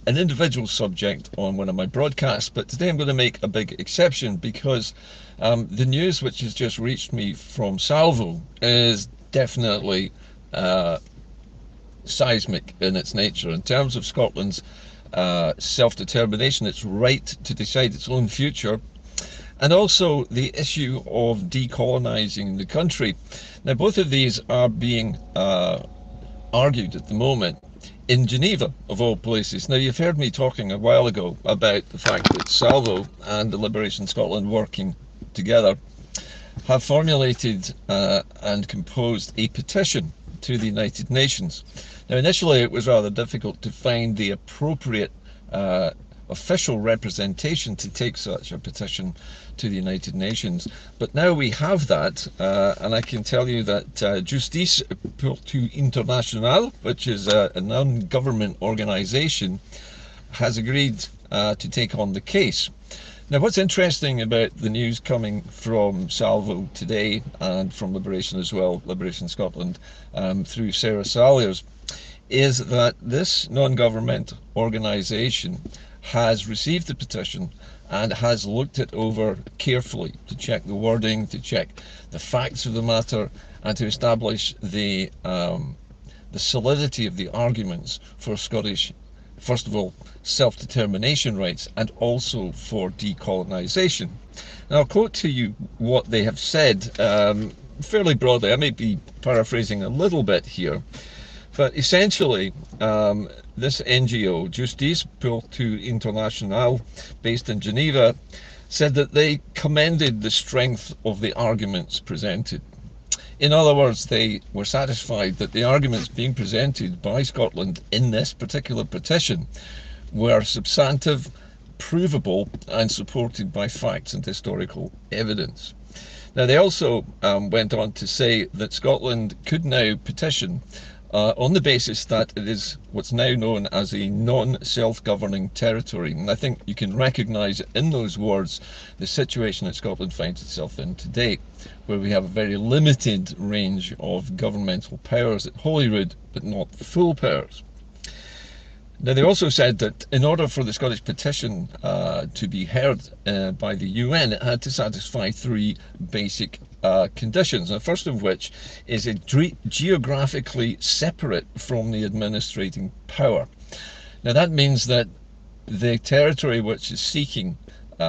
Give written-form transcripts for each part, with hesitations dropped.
an individual subject on one of my broadcasts, but today I'm going to make a big exception because the news which has just reached me from Salvo is definitely seismic in its nature. In terms of Scotland's self-determination, its right to decide its own future, and also the issue of decolonising the country. Now, both of these are being argued at the moment in Geneva, of all places. Now, you've heard me talking a while ago about the fact that Salvo and the Liberation Scotland working together have formulated and composed a petition to the United Nations. Now, initially it was rather difficult to find the appropriate official representation to take such a petition to the United Nations, but now we have that, and I can tell you that Tous Internationale, which is a non-government organisation, has agreed to take on the case. Now, what's interesting about the news coming from Salvo today and from Liberation as well, Liberation Scotland, through Sarah Salyers, is that this non-government organisation has received the petition and has looked it over carefully to check the wording, to check the facts of the matter, and to establish the solidity of the arguments for Scottish, first of all, self-determination rights, and also for decolonisation. Now, I'll quote to you what they have said fairly broadly. I may be paraphrasing a little bit here, but essentially, this NGO, Justice pour Tous Internationale, based in Geneva, said that they commended the strength of the arguments presented. In other words, they were satisfied that the arguments being presented by Scotland in this particular petition were substantive, provable, and supported by facts and historical evidence. Now, they also went on to say that Scotland could now petition on the basis that it is what's now known as a non-self-governing territory. And I think you can recognise in those words the situation that Scotland finds itself in today, where we have a very limited range of governmental powers at Holyrood, but not full powers. Now, they also said that in order for the Scottish petition to be heard by the UN, it had to satisfy three basic conditions, the first of which is a geographically separate from the administrating power. Now, that means that the territory which is seeking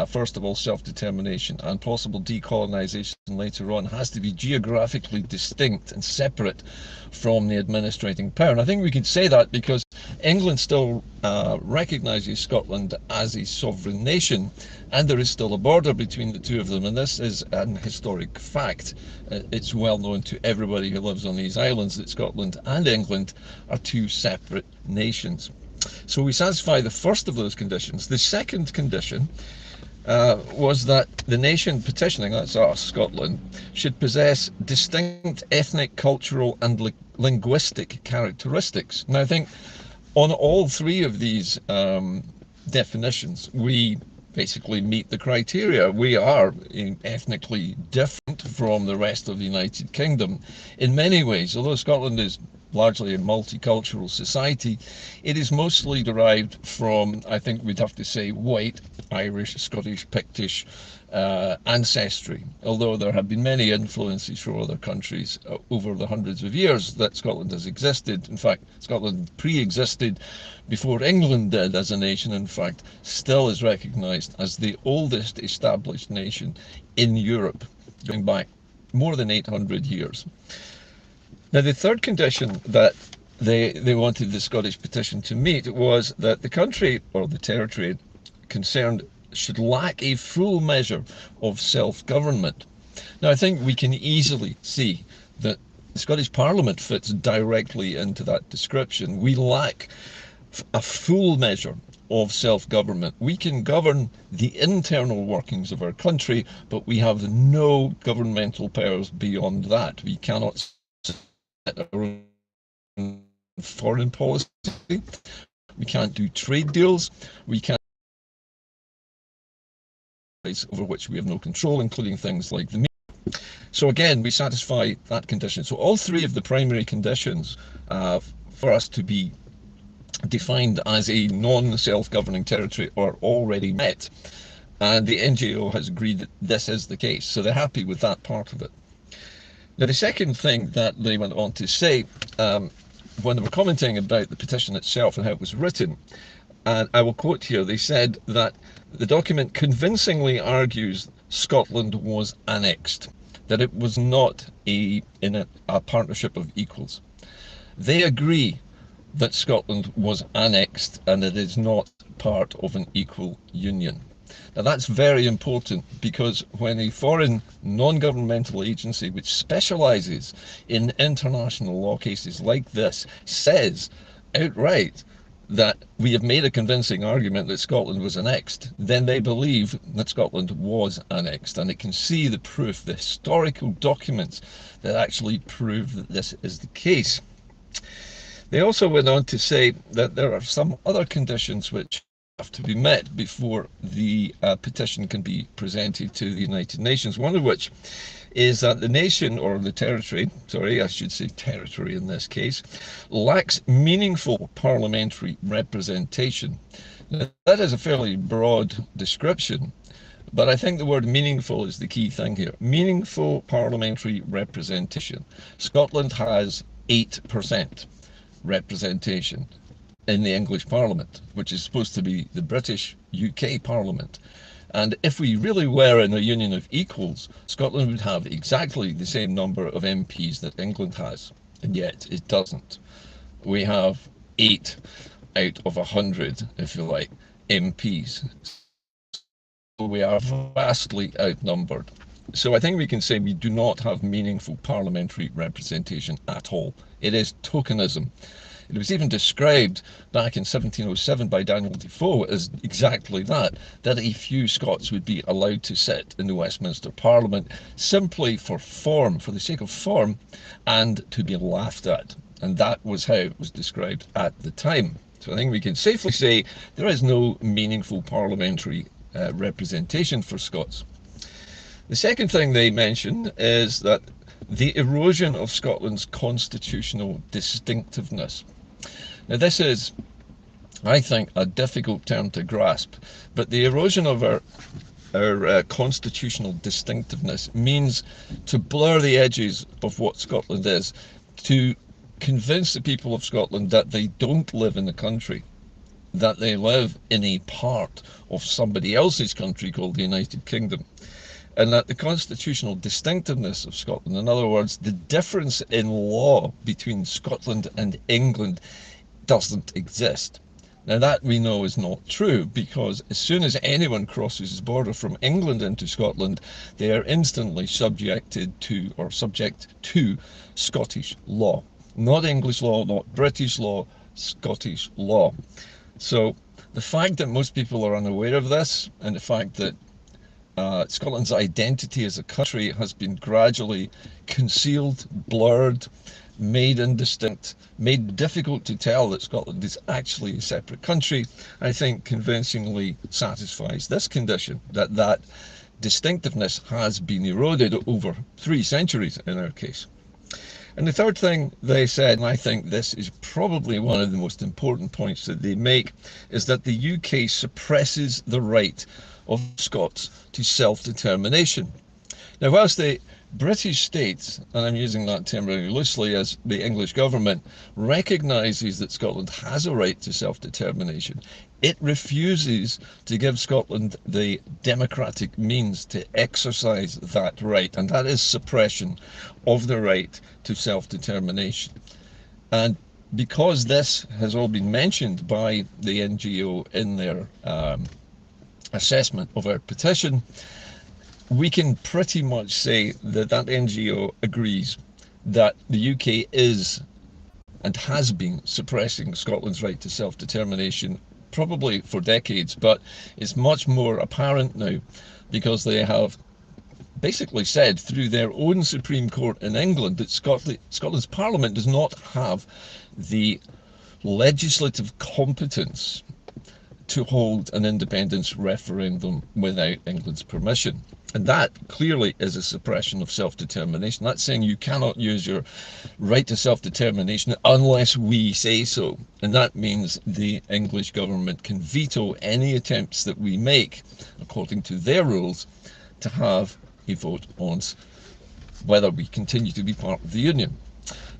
first of all self-determination and possible decolonisation later on has to be geographically distinct and separate from the administrating power. And I think we can say that because England still recognises Scotland as a sovereign nation, and there is still a border between the two of them, and this is an historic fact. It's well known to everybody who lives on these islands that Scotland and England are two separate nations. So we satisfy the first of those conditions. The second condition was that the nation petitioning, that's us, Scotland, should possess distinct ethnic, cultural and linguistic characteristics. Now, I think on all three of these definitions, we basically meet the criteria. We are ethnically different from the rest of the United Kingdom in many ways. Although Scotland is largely a multicultural society, it is mostly derived from, I think we'd have to say, white, Irish, Scottish, Pictish ancestry, although there have been many influences from other countries over the hundreds of years that Scotland has existed. In fact, Scotland pre-existed before England did as a nation. In fact, still is recognised as the oldest established nation in Europe, going back more than 800 years. Now, the third condition that they wanted the Scottish petition to meet was that the country, or the territory concerned, should lack a full measure of self-government. Now, I think we can easily see that the Scottish Parliament fits directly into that description. We lack a full measure of self-government. We can govern the internal workings of our country, but we have no governmental powers beyond that. We cannot our own foreign policy, we can't do trade deals, we can't over which we have no control, including things like the media. So again, we satisfy that condition. So all three of the primary conditions for us to be defined as a non-self-governing territory are already met. And the NGO has agreed that this is the case, so they're happy with that part of it. Now, the second thing that they went on to say, when they were commenting about the petition itself and how it was written, and I will quote here, they said that the document convincingly argues Scotland was annexed, that it was not in a partnership of equals. They agree that Scotland was annexed and it is not part of an equal union. Now that's very important, because when a foreign non-governmental agency which specialises in international law cases like this says outright that we have made a convincing argument that Scotland was annexed, then they believe that Scotland was annexed, and it can see the proof, the historical documents that actually prove that this is the case. They also went on to say that there are some other conditions which have to be met before the petition can be presented to the United Nations, one of which is that the nation, or the territory, sorry, I should say territory in this case, lacks meaningful parliamentary representation. Now, that is a fairly broad description, but I think the word meaningful is the key thing here. Meaningful parliamentary representation. Scotland has 8% representation in the English Parliament, which is supposed to be the British UK Parliament. And if we really were in a union of equals, Scotland would have exactly the same number of MPs that England has, and yet it doesn't. We have 8 out of 100, if you like, MPs. So we are vastly outnumbered. So I think we can say we do not have meaningful parliamentary representation at all. It is tokenism. It was even described back in 1707 by Daniel Defoe as exactly that a few Scots would be allowed to sit in the Westminster Parliament simply for form, for the sake of form, and to be laughed at. And that was how it was described at the time. So I think we can safely say there is no meaningful parliamentary representation for Scots. The second thing they mention is that the erosion of Scotland's constitutional distinctiveness. Now this is, I think, a difficult term to grasp, but the erosion of our constitutional distinctiveness means to blur the edges of what Scotland is, to convince the people of Scotland that they don't live in the country, that they live in a part of somebody else's country called the United Kingdom, and that the constitutional distinctiveness of Scotland, in other words, the difference in law between Scotland and England, doesn't exist. Now that we know is not true, because as soon as anyone crosses the border from England into Scotland, they are instantly subjected to, or subject to, Scottish law. Not English law, not British law, Scottish law. So the fact that most people are unaware of this, and the fact that Scotland's identity as a country has been gradually concealed, blurred, made indistinct, made difficult to tell that Scotland is actually a separate country, I think convincingly satisfies this condition, that distinctiveness has been eroded over 3 centuries in our case. And the third thing they said, and I think this is probably one of the most important points that they make, is that the UK suppresses the right of Scots to self-determination. Now, whilst the British state, and I'm using that term very loosely, as the English government recognises that Scotland has a right to self-determination, it refuses to give Scotland the democratic means to exercise that right, and that is suppression of the right to self-determination. And because this has all been mentioned by the NGO in their assessment of our petition, we can pretty much say that that NGO agrees that the UK is and has been suppressing Scotland's right to self-determination probably for decades, but it's much more apparent now because they have basically said through their own Supreme Court in England that Scotland's Parliament does not have the legislative competence to hold an independence referendum without England's permission. And that clearly is a suppression of self-determination. That's saying you cannot use your right to self-determination unless we say so. And that means the English government can veto any attempts that we make, according to their rules, to have a vote on whether we continue to be part of the Union.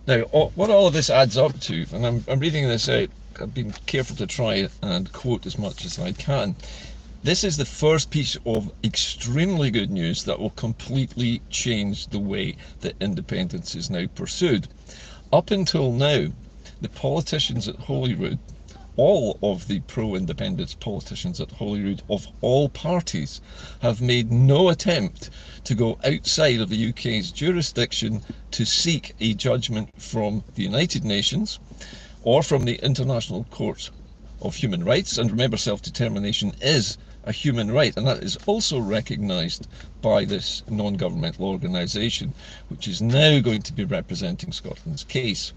Now, what all of this adds up to, and I'm reading this out, I've been careful to try and quote as much as I can. This is the first piece of extremely good news that will completely change the way that independence is now pursued. Up until now, the politicians at Holyrood, all of the pro-independence politicians at Holyrood of all parties, have made no attempt to go outside of the UK's jurisdiction to seek a judgment from the United Nations or from the International Court of Human Rights. And remember, self-determination is a human right, and that is also recognised by this non-governmental organisation, which is now going to be representing Scotland's case.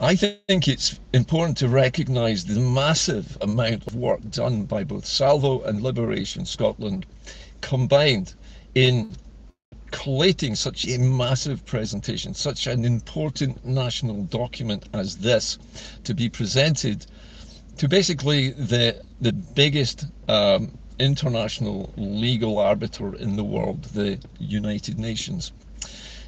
I think it's important to recognise the massive amount of work done by both Salvo and Liberation Scotland combined in collating such a massive presentation, such an important national document as this, to be presented to basically the biggest international legal arbiter in the world, the United Nations.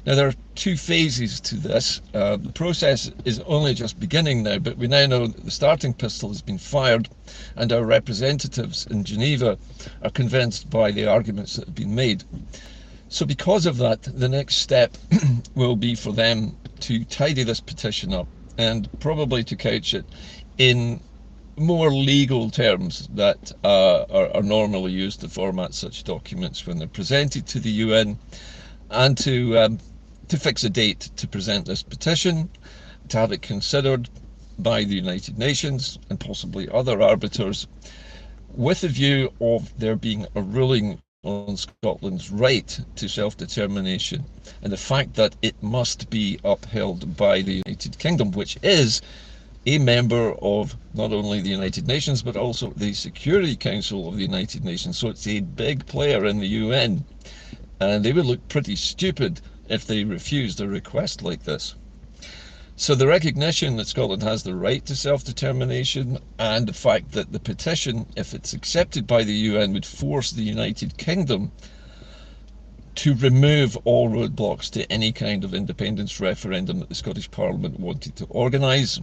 Now, there are two phases to this. The process is only just beginning now, but we now know that the starting pistol has been fired, and our representatives in Geneva are convinced by the arguments that have been made. So because of that, the next step will be for them to tidy this petition up and probably to couch it in more legal terms that are normally used to format such documents when they're presented to the UN, and to fix a date to present this petition, to have it considered by the United Nations and possibly other arbiters, with a view of there being a ruling on Scotland's right to self-determination and the fact that it must be upheld by the United Kingdom, which is a member of not only the United Nations but also the Security Council of the United Nations. So it's a big player in the UN, and they would look pretty stupid if they refused a request like this. So the recognition that Scotland has the right to self-determination, and the fact that the petition, if it's accepted by the UN, would force the United Kingdom to remove all roadblocks to any kind of independence referendum that the Scottish Parliament wanted to organise,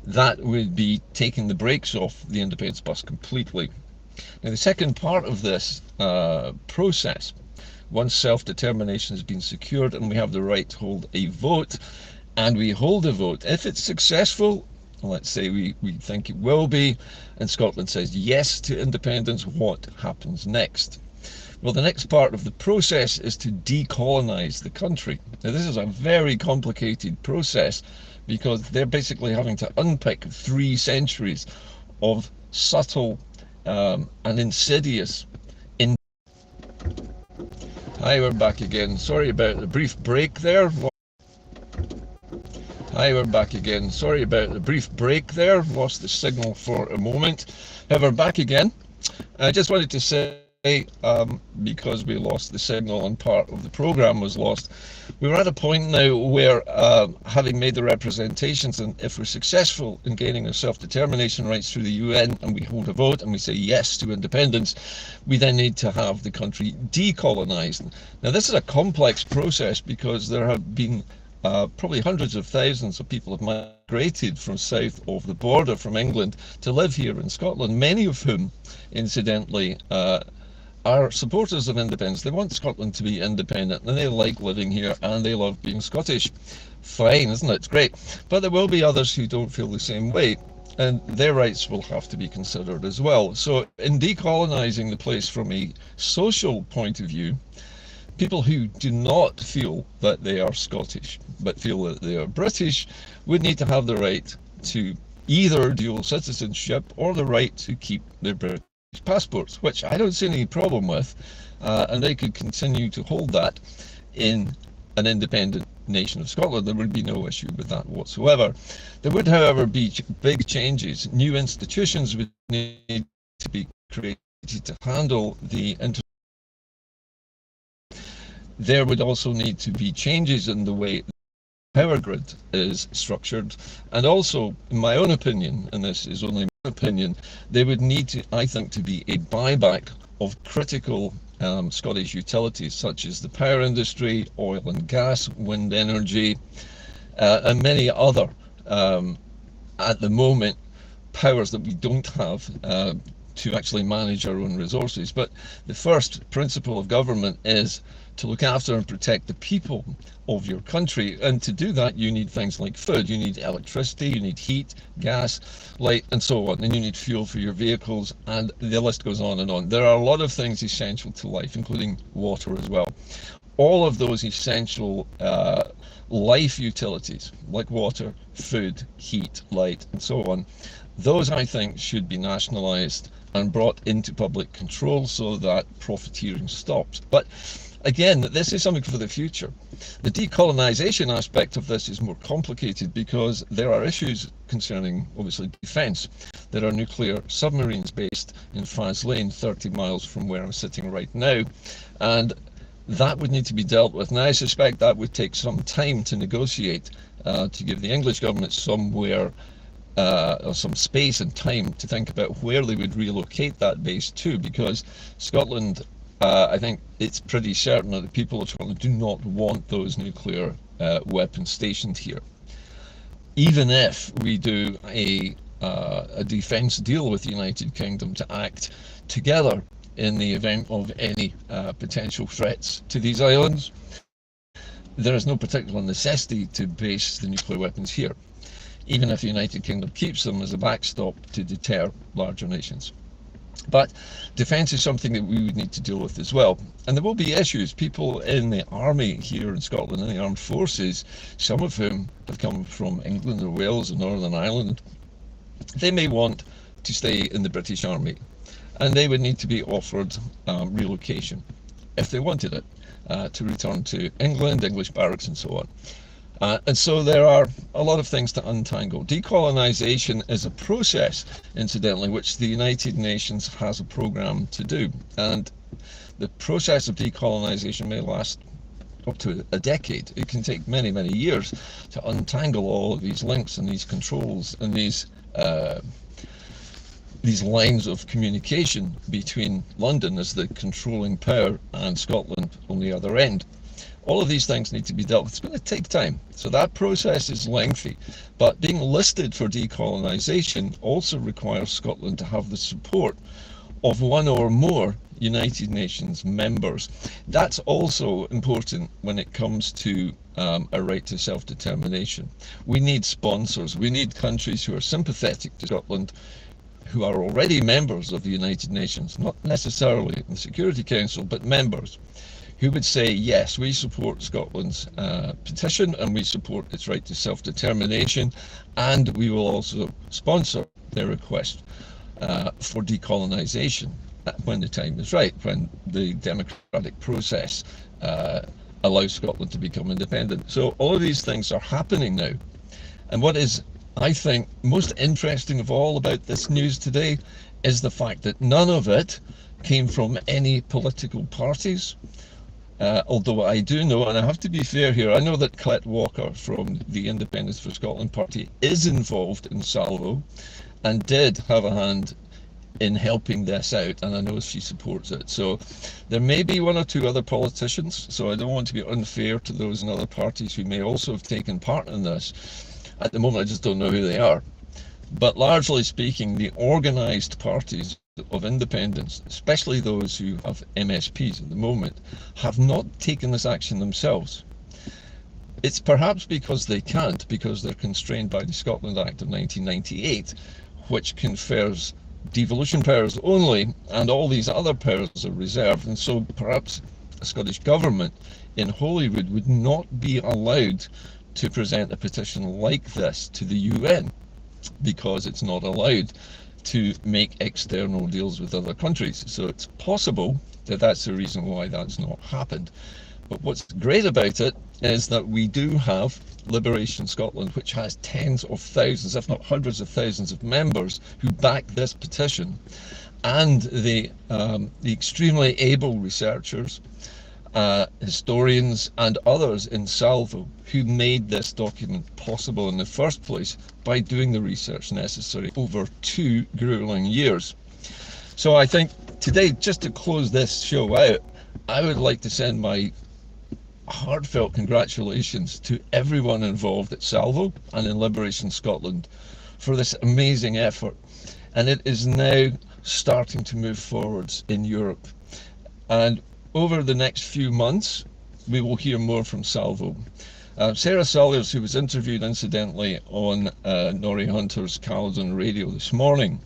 that would be taking the brakes off the independence bus completely. Now, the second part of this process, once self-determination has been secured and we have the right to hold a vote, and we hold a vote, if it's successful, let's say we think it will be, and Scotland says yes to independence, what happens next? Well, the next part of the process is to decolonise the country. Now, this is a very complicated process because they're basically having to unpick 3 centuries of subtle and insidious. Hi, we're back again. Sorry about the brief break there. Hi, we're back again. Sorry about the brief break there. Lost the signal for a moment. However, back again. I just wanted to say, because we lost the signal and part of the programme was lost, we're at a point now where, having made the representations, and if we're successful in gaining our self-determination rights through the UN and we hold a vote and we say yes to independence, we then need to have the country decolonised. Now, this is a complex process because there have been probably hundreds of thousands of people have migrated from south of the border from England to live here in Scotland, many of whom, incidentally, are supporters of independence. They want Scotland to be independent, and they like living here, and they love being Scottish. Fine, isn't it? It's great. But there will be others who don't feel the same way, and their rights will have to be considered as well. So in decolonising the place from a social point of view, people who do not feel that they are Scottish but feel that they are British would need to have the right to either dual citizenship or the right to keep their British passports, which I don't see any problem with, and they could continue to hold that in an independent nation of Scotland. There would be no issue with that whatsoever. There would, however, be big changes. New institutions would need to be created to handle the there would also need to be changes in the way the power grid is structured, and also, in my own opinion, and this is only my opinion, there would need to, I think, to be a buyback of critical Scottish utilities such as the power industry, oil and gas, wind energy, and many other, at the moment, powers that we don't have to actually manage our own resources. But the first principle of government is to look after and protect the people of your country, and to do that you need things like food, you need electricity, you need heat, gas, light, and so on, and you need fuel for your vehicles, and the list goes on and on. There are a lot of things essential to life, including water as well. All of those essential life utilities like water, food, heat, light, and so on, those I think should be nationalised and brought into public control so that profiteering stops. But again, this is something for the future. The decolonisation aspect of this is more complicated because there are issues concerning, obviously, defence. There are nuclear submarines based in Faslane, 30 miles from where I'm sitting right now, and that would need to be dealt with. Now, I suspect that would take some time to negotiate to give the English government somewhere or some space and time to think about where they would relocate that base to, because Scotland, I think it's pretty certain that the people of Scotland do not want those nuclear weapons stationed here. Even if we do a defence deal with the United Kingdom to act together in the event of any potential threats to these islands, there is no particular necessity to base the nuclear weapons here, even if the United Kingdom keeps them as a backstop to deter larger nations. But defence is something that we would need to deal with as well. And there will be issues. People in the army here in Scotland, in the armed forces, some of whom have come from England or Wales or Northern Ireland, they may want to stay in the British Army, and they would need to be offered relocation if they wanted it, to return to England, English barracks and so on. And so there are a lot of things to untangle. Decolonisation is a process, incidentally, which the United Nations has a programme to do. And the process of decolonisation may last up to a decade. It can take many, many years to untangle all of these links and these controls and these lines of communication between London as the controlling power and Scotland on the other end. All of these things need to be dealt with. It's going to take time. So that process is lengthy. But being listed for decolonisation also requires Scotland to have the support of one or more United Nations members. That's also important when it comes to a right to self-determination. We need sponsors. We need countries who are sympathetic to Scotland, who are already members of the United Nations, not necessarily in the Security Council, but members, who would say, yes, we support Scotland's petition and we support its right to self-determination, and we will also sponsor their request for decolonisation when the time is right, when the democratic process allows Scotland to become independent. So all of these things are happening now. And what is, I think, most interesting of all about this news today is the fact that none of it came from any political parties. Although I do know, and I have to be fair here, I know that Colette Walker from the Independence for Scotland party is involved in Salvo and did have a hand in helping this out, and I know she supports it. So there may be one or two other politicians, so I don't want to be unfair to those in other parties who may also have taken part in this. At the moment I just don't know who they are. But largely speaking, the organised parties of independence, especially those who have MSPs at the moment, have not taken this action themselves. It's perhaps because they can't, because they're constrained by the Scotland Act of 1998, which confers devolution powers only, and all these other powers are reserved, and so perhaps the Scottish Government in Holyrood would not be allowed to present a petition like this to the UN, because it's not allowed to make external deals with other countries. So it's possible that that's the reason why that's not happened. But what's great about it is that we do have Liberation Scotland, which has tens of thousands, if not hundreds of thousands of members who back this petition, and the extremely able researchers, historians and others in Salvo who made this document possible in the first place by doing the research necessary over 2 grueling years. So I think today, just to close this show out, I would like to send my heartfelt congratulations to everyone involved at Salvo and in Liberation Scotland for this amazing effort. And it is now starting to move forwards in Europe. And over the next few months, we will hear more from Salvo. Sarah Salyers, who was interviewed incidentally on Norrie Hunter's Caledon Radio this morning,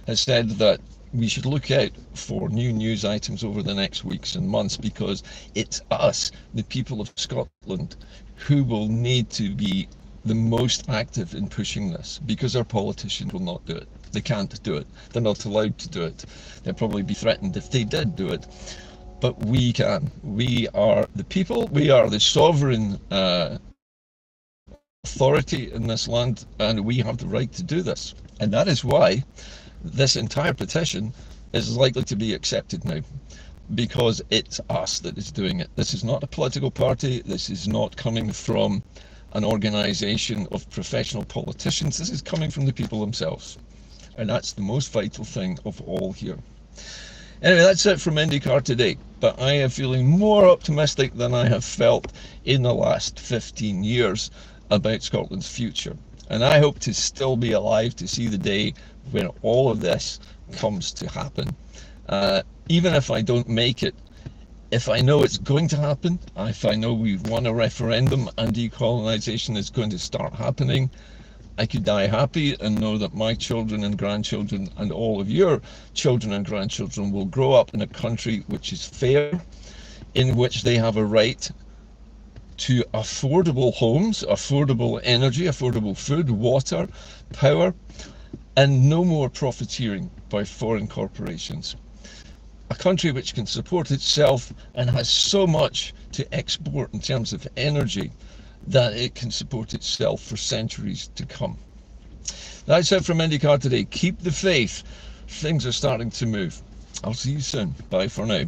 has said that we should look out for new news items over the next weeks and months, because it's us, the people of Scotland, who will need to be the most active in pushing this, because our politicians will not do it. They can't do it. They're not allowed to do it. They'll probably be threatened if they did do it. But we can. We are the people. We are the sovereign authority in this land, and we have the right to do this. And that is why this entire petition is likely to be accepted now, because it's us that is doing it. This is not a political party. This is not coming from an organisation of professional politicians. This is coming from the people themselves. And that's the most vital thing of all here. Anyway, that's it from Inde-Car today, but I am feeling more optimistic than I have felt in the last 15 years about Scotland's future. And I hope to still be alive to see the day when all of this comes to happen. Even if I don't make it, if I know it's going to happen, if I know we've won a referendum and decolonisation is going to start happening, I could die happy and know that my children and grandchildren and all of your children and grandchildren will grow up in a country which is fair, in which they have a right to affordable homes, affordable energy, affordable food, water, power, and no more profiteering by foreign corporations. A country which can support itself and has so much to export in terms of energy that it can support itself for centuries to come. That's it from Inde-Car today. Keep the faith. Things are starting to move. I'll see you soon. Bye for now.